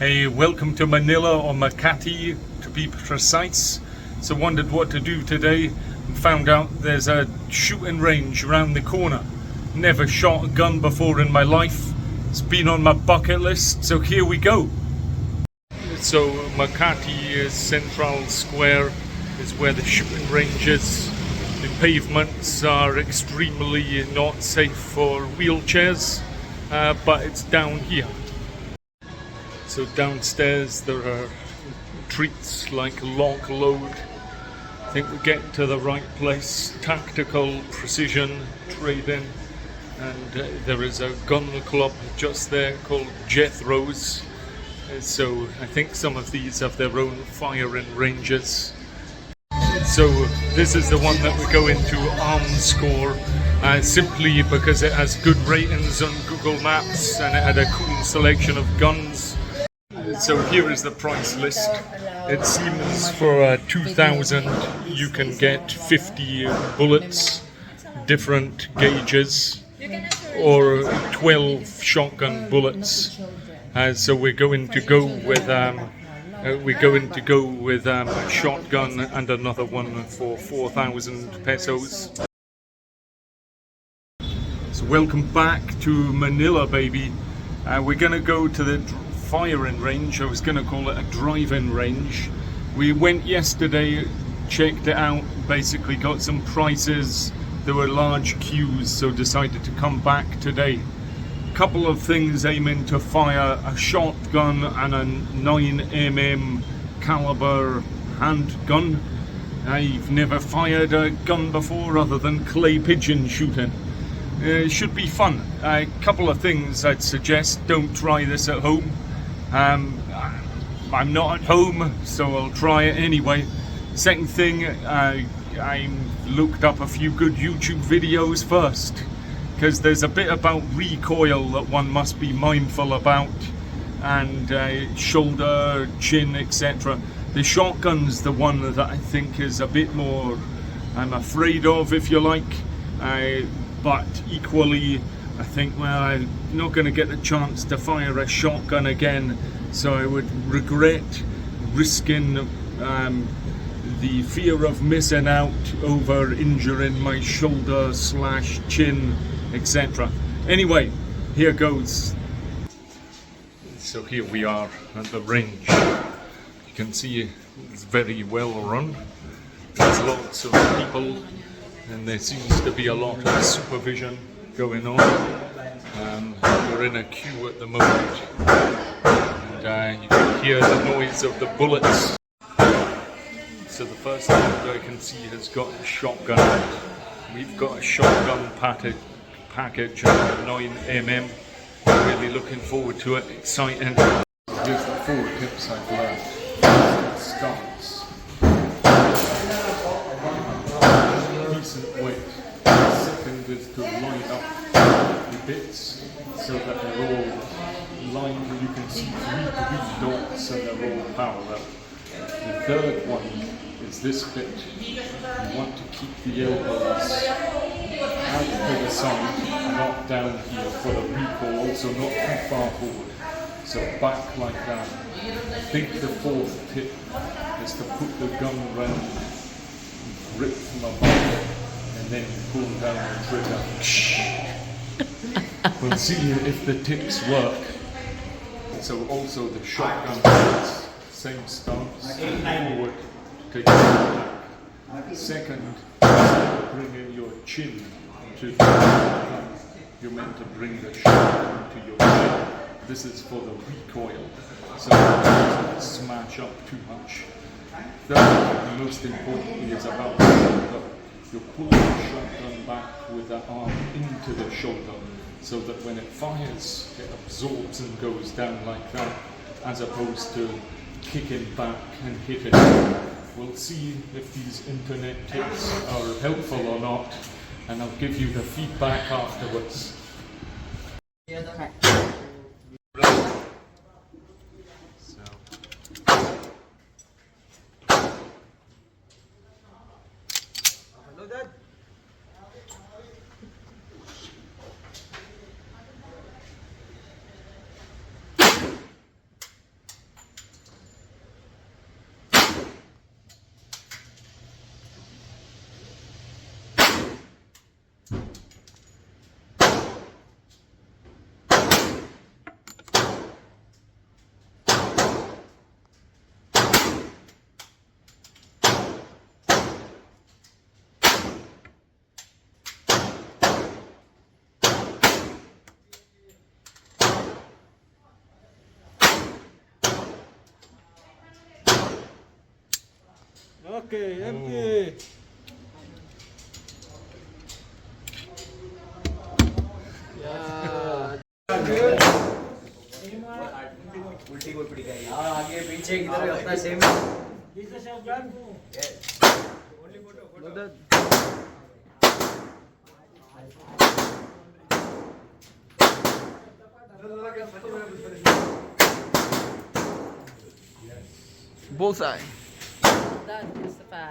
Hey, welcome to Manila, or Makati to be precise. So wondered what to do today and found out there's a shooting range around the corner. Never shot a gun before in my life. It's been on my bucket list, so here we go. So Makati Central Square is where the shooting range is. The pavements are extremely not safe for wheelchairs, but it's down here. So downstairs there are treats like lock load. I think we get to the right place. Tactical precision trading, and there is a gun club just there called Jethro's. So I think some of these have their own firing ranges. So this is the one that we go into, Armscor, simply because it has good ratings on Google Maps and it had a cool selection of guns. So here is the price list. It seems for 2,000 you can get 50 bullets, different gauges, or 12 shotgun bullets. So we're going to go with a shotgun and another one for 4,000 pesos. So welcome back to Manila, baby. We're gonna go to the firing range. I was gonna call it a driving range. We went yesterday, checked it out, basically got some prices. There were large queues, so decided to come back today. Couple of things aiming to fire a shotgun and a 9mm caliber handgun. I've never fired a gun before other than clay pigeon shooting. It should be fun. A couple of things I'd suggest: don't try this at home. I'm not at home, so I'll try it anyway. Second thing, I looked up a few good YouTube videos first, because there's a bit about recoil that one must be mindful about, and shoulder, chin, etc. The shotgun's the one that I think is a bit more I'm afraid of, if you like, but equally I think, well, I'm not going to get the chance to fire a shotgun again, so I would regret risking the fear of missing out over injuring my shoulder / chin, etc. Anyway, here goes. So here we are at the range. You can see it's very well run. There's lots of people, and there seems to be a lot of supervision going on. We're in a queue at the moment, and you can hear the noise of the bullets. So the first thing that I can see has got a shotgun. We've got a shotgun package of 9mm. Really looking forward to it. Exciting. Here's the 4 tips I've learned. Starts. Decent weight. Second is to line up the bits so that they're all lined. You can see 3 dots and they're all parallel. The third one is this bit. You want to keep the elbows out to the side, not down here for the recoil, so not too far forward. So back like that. I think the 4th tip is to put the gun around, grip from above, and then pull down the trigger. We'll see if the tips work. So also the shotgun bullets, same stance, forward, take it back. Second, bring in your chin to the gun. You're meant to bring the shotgun to your chin. This is for the recoil, so don't smash up too much. Third, most importantly, is about the shoulder. You're pulling the shotgun back with the arm into the shoulder, so that when it fires, it absorbs and goes down like that, as opposed to kicking back and hitting. We'll see if these internet tips are helpful or not, and I'll give you the feedback afterwards. Okay, empty. Yeah. उल्टी को पिटी करेगी हाँ आगे पीछे किधर अपना same Bullseye. Well done, Christopher.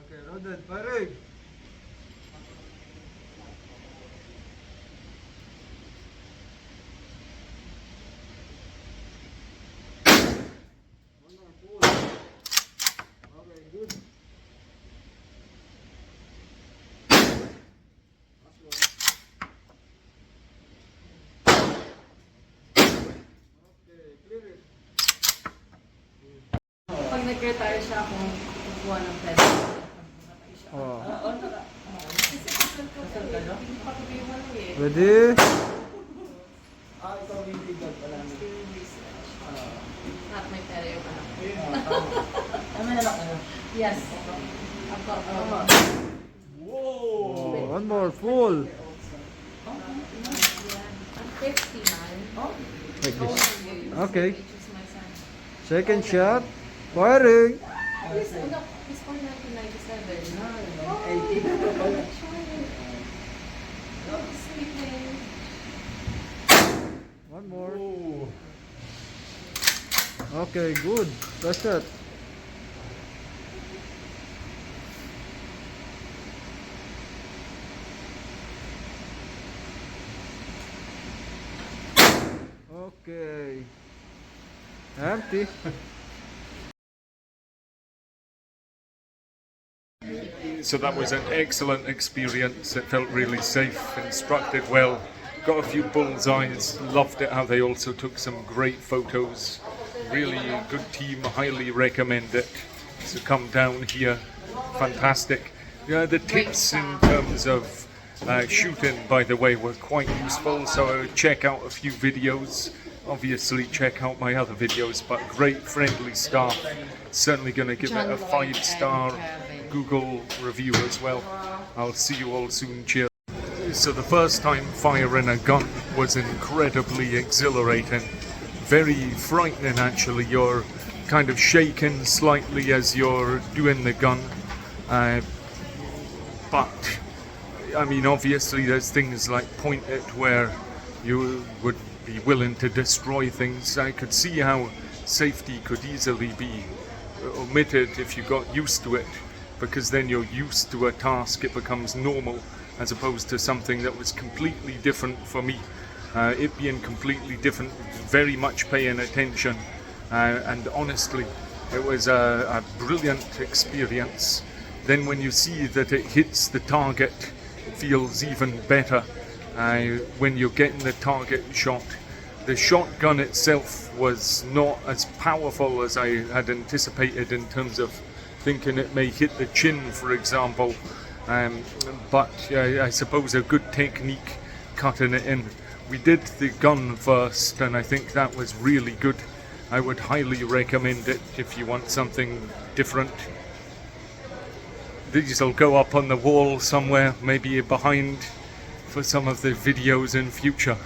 Okay, loaded. Firing. Okay, good. Okay, clear it. Pag nag-retire siya kung kukuha ng pera. Oh. Oo, kasal ka, no? Pag-ibig mo lang eh. Ready? ito yung tignan pala Doing research. Not may pera yung anak. tama na lang Yes. Ako, Oh, one more full. 50 man. Like Oh, this. you. Okay. Which is my son. Second shot. Firing. This is for 1997. Sleeping. One more. Okay, good. That's it. Okay. Empty. So that was an excellent experience. It felt really safe, instructed well, got a few bullseyes, loved it how they also took some great photos. Really a good team, highly recommend it. So come down here, fantastic. Yeah, the tips in terms of shooting, by the way, were quite useful, so check out a few videos. Obviously check out my other videos, but great friendly staff. Certainly going to give it a 5-star Google review as well. I'll see you all soon. Cheers. So the first time firing a gun was incredibly exhilarating. Very frightening actually. You're kind of shaking slightly as you're doing the gun. But I mean, obviously there's things like point it where you would be willing to destroy things. I could see how safety could easily be omitted if you got used to it, because then you're used to a task, it becomes normal, as opposed to something that was completely different for me. It being completely different, very much paying attention, and honestly, it was a brilliant experience. Then when you see that it hits the target, it feels even better. When you're getting the target shot. The shotgun itself was not as powerful as I had anticipated in terms of thinking it may hit the chin, for example. But I suppose a good technique cutting it in. We did the gun first, and I think that was really good. I would highly recommend it if you want something different. These will go up on the wall somewhere, maybe behind, for some of the videos in future.